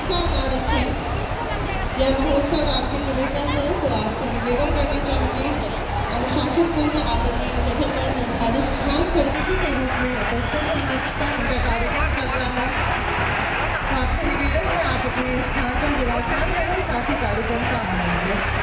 हिंसा न रखें। यह महोत्सव आपके जिले का है, तो आपसे निवेदन करना चाहूँगी, अनुशासनपूर्ण आप अपनी जगह पर निर्धारित स्थान पर अतिथि के रूप में उपस्थित हैं। मंच पर उनका कार्यक्रम चल रहा है, तो आपसे निवेदन है आप अपने स्थान पर विराजमान रहें, साथ ही कार्यक्रम का आनंद लें।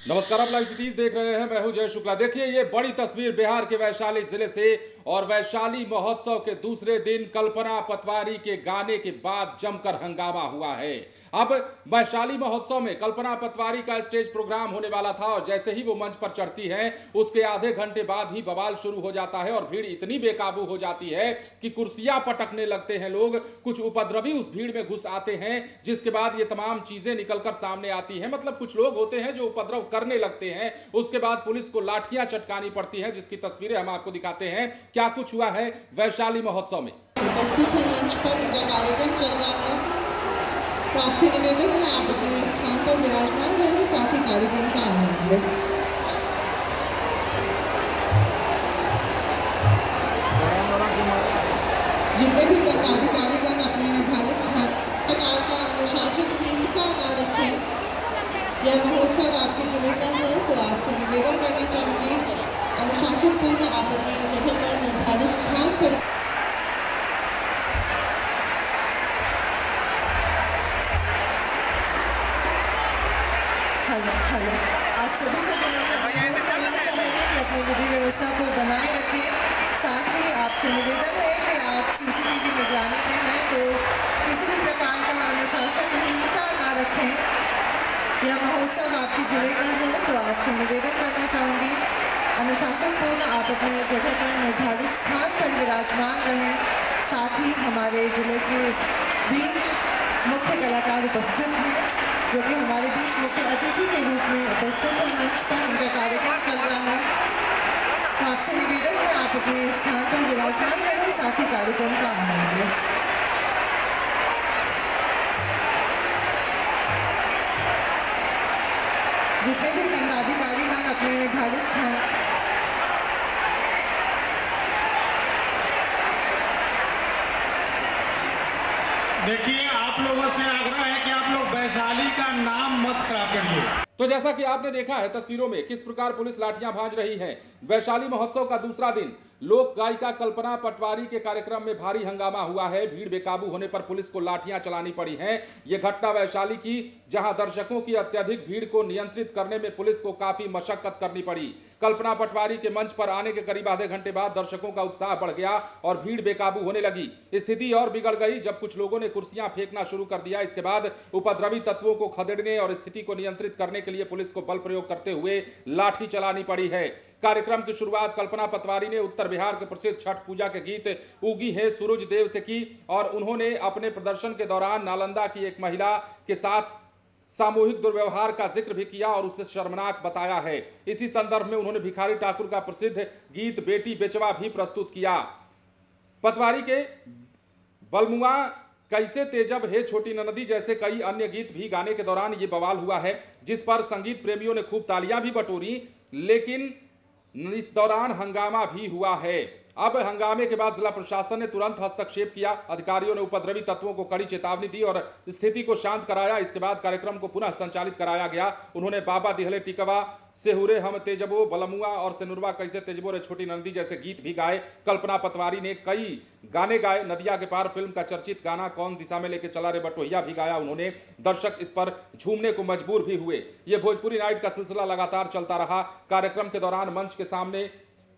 नमस्कार, आप लाइव सिटीज देख रहे हैं। मैं हूं जय शुक्ला। देखिए ये बड़ी तस्वीर बिहार के वैशाली जिले से, और वैशाली महोत्सव के दूसरे दिन कल्पना पटवारी के गाने के बाद जमकर हंगामा हुआ है। अब वैशाली महोत्सव में कल्पना पटवारी का स्टेज प्रोग्राम होने वाला था, और जैसे ही वो मंच पर चढ़ती है उसके आधे घंटे बाद ही बवाल शुरू हो जाता है और भीड़ इतनी बेकाबू हो जाती है कि कुर्सियां पटकने लगते हैं लोग। कुछ उपद्रवी उस भीड़ में घुस आते हैं, जिसके बाद ये तमाम चीजें निकलकर सामने आती हैं। मतलब कुछ लोग होते हैं जो उपद्रव करने लगते हैं, उसके बाद पुलिस को लाठियां चटकानी पड़ती हैं, जिसकी तस्वीरें हम आपको दिखाते हैं। क्या कुछ हुआ है वैशाली महोत्सव में। उपस्थित है मंच पर, उनका कार्यक्रम चल रहा है, तो आपसे निवेदन है आप अपने स्थान पर विराजमान रहें, साथ ही कार्यक्रम का आनंद लें। जितने भी दंडाधिकारीगण अपने निर्धारित स्थान प्रकार का अनुशासनहीनता न रखें। यह महोत्सव आपके जिले का है, तो आपसे निवेदन करना चाहूँगी, अनुशासनपूर्ण आप अपनी जगह पर निर्धारित स्थान पर। हेलो, आप सभी से अनुरोध करना चाहेंगे कि अपनी विधि व्यवस्था को बनाए रखें। साथ ही आपसे निवेदन है कि आप सीसीटीवी निगरानी में हैं, तो किसी भी प्रकार का अनुशासनहीनता न रखें। यह महोत्सव आपके जिले का है, तो आपसे निवेदन करना चाहूँगी, अनुशासनपूर्ण आप अपने जगह पर निर्धारित स्थान पर विराजमान रहें। साथ ही हमारे जिले के बीच मुख्य कलाकार उपस्थित हैं, जो कि हमारे बीच मुख्य अतिथि के रूप में उपस्थित हैं। मंच पर उनका कार्यक्रम चल रहा है, तो आपसे निवेदन है आप अपने स्थान पर विराजमान रहें, साथ ही कार्यक्रम का आनंद लें। जितने भी दंडाधिकारीगण अपने निर्धारित स्थान देखिए, आप लोगों से आग्रह है कि आप लोग वैशाली का नाम मत खराब करिए। तो जैसा कि आपने देखा है तस्वीरों में किस प्रकार पुलिस लाठियां भांज रही है। वैशाली महोत्सव का दूसरा दिन लोक गायिका कल्पना पटवारी के कार्यक्रम में भारी हंगामा हुआ है। भीड़ बेकाबू होने पर पुलिस को लाठियां चलानी पड़ी हैं। यह घटना वैशाली की, जहां दर्शकों की अत्यधिक भीड़ को नियंत्रित करने में पुलिस को काफी मशक्कत करनी पड़ी। कल्पना पटवारी के मंच पर आने के करीब आधे घंटे बाद दर्शकों का उत्साह बढ़ गया और भीड़ बेकाबू होने लगी। स्थिति और बिगड़ गई जब कुछ लोगों ने कुर्सियां फेंकना शुरू कर दिया। इसके बाद उपद्रवी तत्वों को खदेड़ने और स्थिति को नियंत्रित करने के लिए पुलिस को बल प्रयोग करते हुए लाठी चलानी पड़ी है। कार्यक्रम की शुरुआत कल्पना पटवारी ने उत्तर बिहार के प्रसिद्ध छठ पूजा के गीत उगी है सूरज देव से की, और उन्होंने अपने प्रदर्शन के दौरान नालंदा की एक महिला के साथ सामूहिक दुर्व्यवहार का जिक्र भी किया और उसे शर्मनाक बताया है। इसी संदर्भ में उन्होंने भिखारी ठाकुर का प्रसिद्ध गीत बेटी बेचवा भी प्रस्तुत किया। पटवारी के बलमुआ कैसे तेजब है छोटी ननदी जैसे कई अन्य गीत भी गाने के दौरान ये बवाल हुआ है, जिस पर संगीत प्रेमियों ने खूब तालियां भी बटोरी, लेकिन इस दौरान हंगामा भी हुआ है। अब हंगामे के बाद जिला प्रशासन ने तुरंत हस्तक्षेप किया। अधिकारियों ने उपद्रवी तत्वों को कड़ी चेतावनी दी और स्थिति को शांत कराया। इसके बाद कार्यक्रम को पुनः संचालित कराया गया। उन्होंने बाबा दिहले टिकवा, सेहुरे हम तेजबो, बलमुआ और सेनुरवा कैसे तेजबो रे छोटी नंदी जैसे गीत भी गाए। कल्पना पटवारी ने कई गाने गाए। नदिया के पार फिल्म का चर्चित गाना कौन दिशा में लेके चला रे बटोहिया भी गाया उन्होंने। दर्शक इस पर झूमने को मजबूर भी हुए। ये भोजपुरी नाइट का सिलसिला लगातार चलता रहा। कार्यक्रम के दौरान मंच के सामने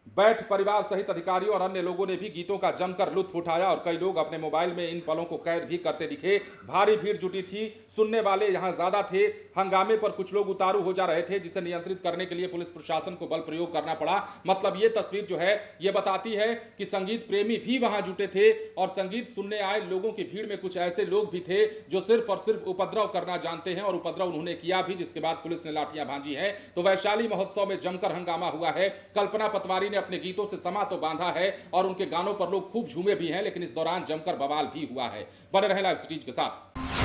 बैठ परिवार सहित अधिकारियों और अन्य लोगों ने भी गीतों का जमकर लुत्फ उठाया और कई लोग अपने मोबाइल में इन पलों को कैद भी करते दिखे। भारी भीड़ जुटी थी, सुनने वाले यहां ज्यादा थे। हंगामे पर कुछ लोग उतारू हो जा रहे थे, जिसे नियंत्रित करने के लिए पुलिस प्रशासन को बल प्रयोग करना पड़ा। मतलब ये तस्वीर जो है ये बताती है कि संगीत प्रेमी भी वहां जुटे थे और संगीत सुनने आए लोगों की भीड़ में कुछ ऐसे लोग भी थे जो सिर्फ और सिर्फ उपद्रव करना जानते हैं, और उपद्रव उन्होंने किया भी, जिसके बाद पुलिस ने लाठियां भांजी है। तो वैशाली महोत्सव में जमकर हंगामा हुआ है। कल्पना पटवारी ने अपने गीतों से समा तो बांधा है और उनके गानों पर लोग खूब झूमे भी हैं, लेकिन इस दौरान जमकर बवाल भी हुआ है। बने रहें लाइव सिटीज के साथ।